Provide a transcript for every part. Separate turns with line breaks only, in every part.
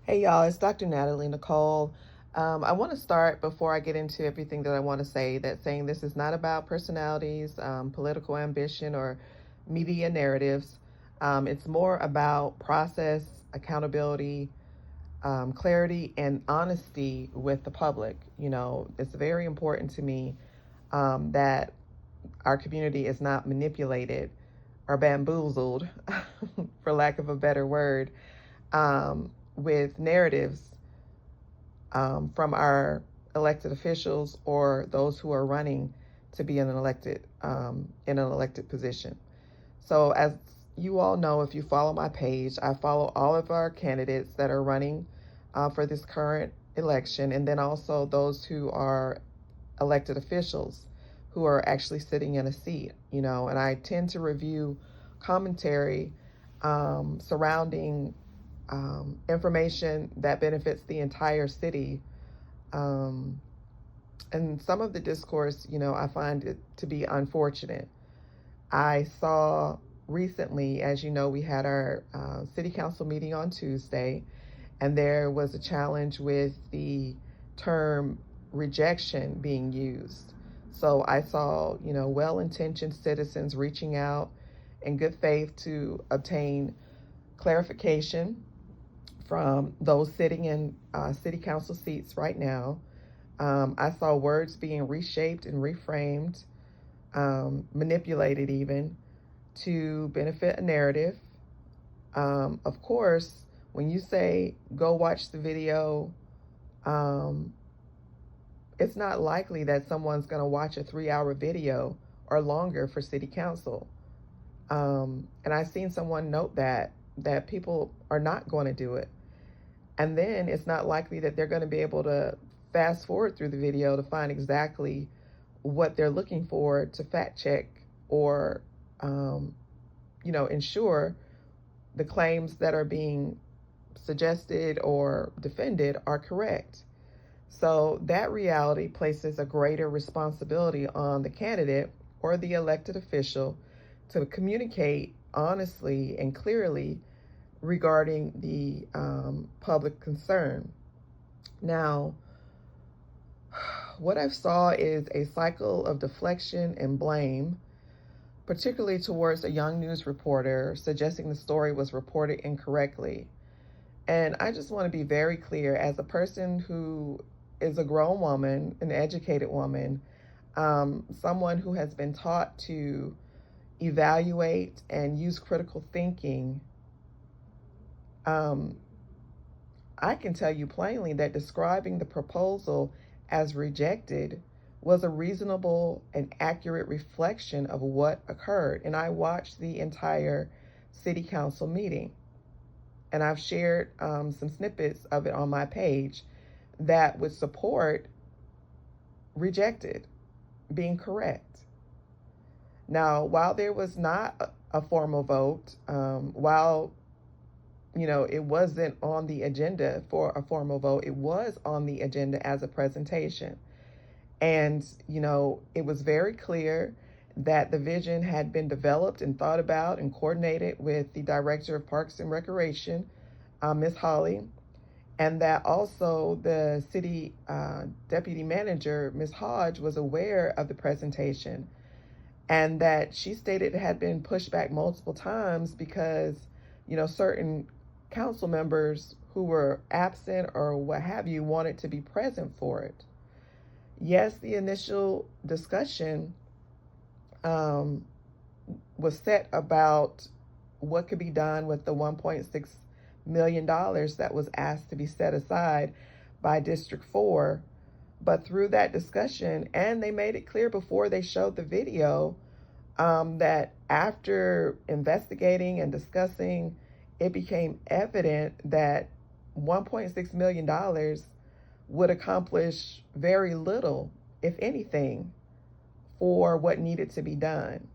Hey y'all, it's Dr. Natalie Nicole. I want to start before I get into everything that I want to say that saying this is not about personalities, political ambition, or media narratives. It's more about process, accountability, clarity, and honesty with the public. It's very important to me that our community is not manipulated or bamboozled, for lack of a better word, with narratives from our elected officials or those who are running to be in an elected position. So, as you all know, if you follow my page, I follow all of our candidates that are running for this current election, and then also those who are elected officials who are actually sitting in a seat. And I tend to review commentary surrounding information that benefits the entire city. Um, and some of the discourse, I find it to be unfortunate. I saw recently, as you know, we had our city council meeting on Tuesday, and there was a challenge with the term rejection being used. So I saw, well intentioned citizens reaching out in good faith to obtain clarification from those sitting in city council seats right now. I saw words being reshaped and reframed, manipulated even to benefit a narrative. Of course, when you say go watch the video, um, it's not likely that someone's going to watch a 3 hour video or longer for city council. And I've seen someone note that people are not going to do it. And then it's not likely that they're going to be able to fast forward through the video to find exactly what they're looking for to fact check or, ensure the claims that are being suggested or defended are correct. So that reality places a greater responsibility on the candidate or the elected official to communicate honestly and clearly regarding the public concern. Now, what I saw is a cycle of deflection and blame, particularly towards a young news reporter suggesting the story was reported incorrectly. And I just want to be very clear as a person who is a grown woman, an educated woman, someone who has been taught to evaluate and use critical thinking. I can tell you plainly that describing the proposal as rejected was a reasonable and accurate reflection of what occurred. And I watched the entire city council meeting, and I've shared some snippets of it on my page that would support rejected being correct. Now, while there was not a formal vote, while it wasn't on the agenda for a formal vote, it was on the agenda as a presentation. And, it was very clear that the vision had been developed and thought about and coordinated with the Director of Parks and Recreation, Ms. Holly, and that also the city deputy manager, Ms. Hodge, was aware of the presentation, and that she stated it had been pushed back multiple times because, certain council members who were absent or what have you wanted to be present for it. Yes, the initial discussion was set about what could be done with the $1.6 million that was asked to be set aside by District 4. But through that discussion, and they made it clear before they showed the video, that after investigating and discussing, it became evident that $1.6 million would accomplish very little, if anything, for what needed to be done.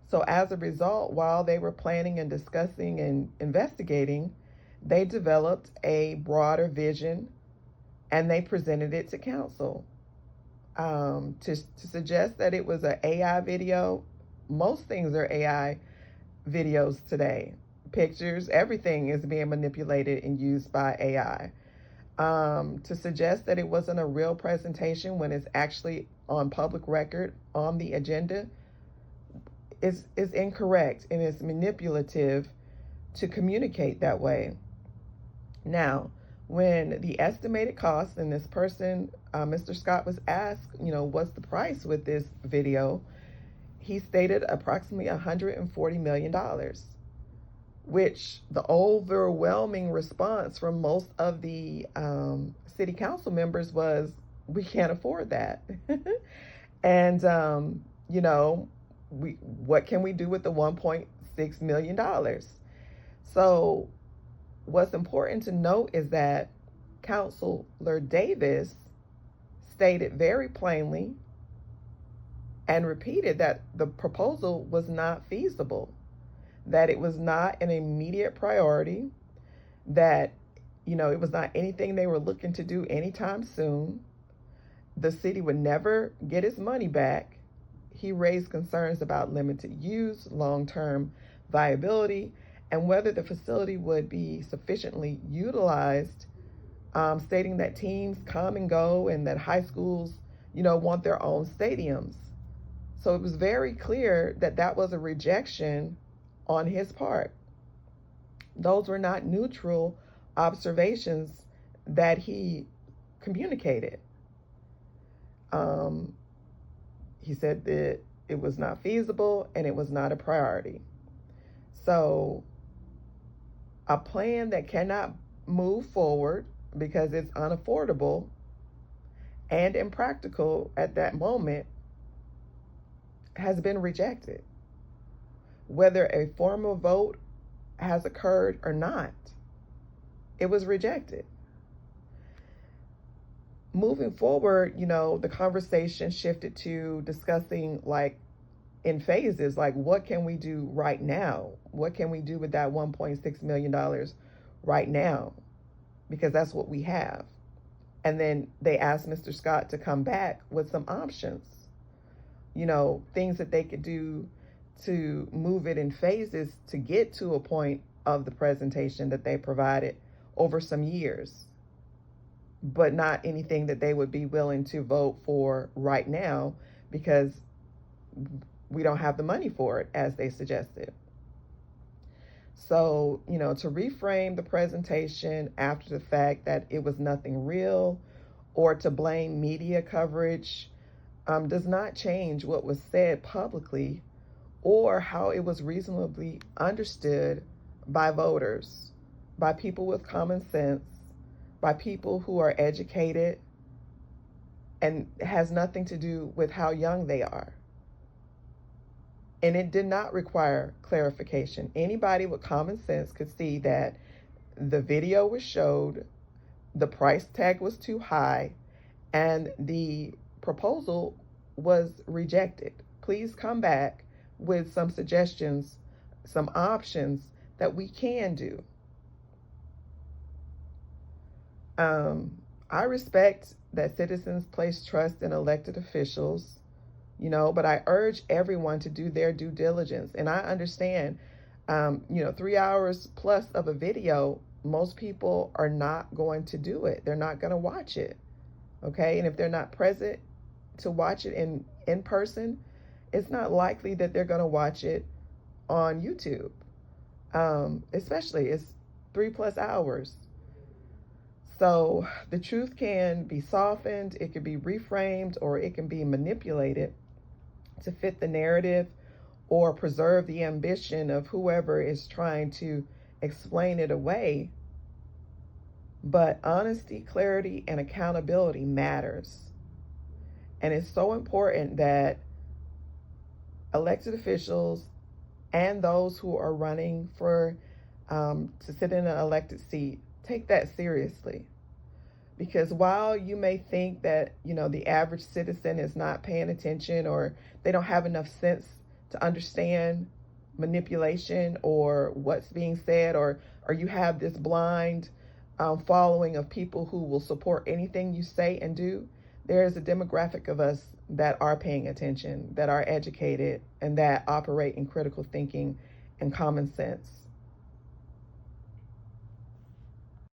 So as a result, while they were planning and discussing and investigating, they developed a broader vision and they presented it to council. To suggest that it was an AI video, most things are AI videos today. pictures, everything is being manipulated and used by AI. To suggest that it wasn't a real presentation when it's actually on public record on the agenda is incorrect, and it's manipulative to communicate that way. Now, when the estimated cost, and this person, Mr. Scott, was asked, what's the price with this video, he stated approximately $140 million, which the overwhelming response from most of the city council members was, we can't afford that. And, what can we do with the $1.6 million? So what's important to note is that Councilor Davis stated very plainly and repeated that the proposal was not feasible, that it was not an immediate priority, that, it was not anything they were looking to do anytime soon. The city would never get its money back. He raised concerns about limited use, long-term viability, and whether the facility would be sufficiently utilized, stating that teams come and go and that high schools, want their own stadiums. So it was very clear that that was a rejection on his part. Those were not neutral observations that he communicated. He said that it was not feasible and it was not a priority. So a plan that cannot move forward because it's unaffordable and impractical at that moment has been rejected. Whether a formal vote has occurred or not, it was rejected. Moving forward, the conversation shifted to discussing, like, in phases, like, what can we do right now? What can we do with that $1.6 million right now? Because that's what we have. And then they asked Mr. Scott to come back with some options, things that they could do to move it in phases to get to a point of the presentation that they provided over some years, but not anything that they would be willing to vote for right now because we don't have the money for it, as they suggested. So, to reframe the presentation after the fact that it was nothing real, or to blame media coverage, does not change what was said publicly or how it was reasonably understood by voters, by people with common sense, by people who are educated, and has nothing to do with how young they are. And it did not require clarification. Anybody with common sense could see that the video was showed, the price tag was too high, and the proposal was rejected. Please come back with some suggestions, some options that we can do. I respect that citizens place trust in elected officials, but I urge everyone to do their due diligence. And I understand, 3 hours plus of a video, most people are not going to do it. They're not going to watch it. Okay. And if they're not present to watch it in person, it's not likely that they're going to watch it on YouTube. Especially it's 3+ hours. So the truth can be softened, it can be reframed, or it can be manipulated to fit the narrative or preserve the ambition of whoever is trying to explain it away. But honesty, clarity, and accountability matters. And it's so important that elected officials and those who are running for to sit in an elected seat take that seriously. Because while you may think that, the average citizen is not paying attention, or they don't have enough sense to understand manipulation or what's being said, or you have this blind following of people who will support anything you say and do, there is a demographic of us that are paying attention, that are educated, and that operate in critical thinking and common sense.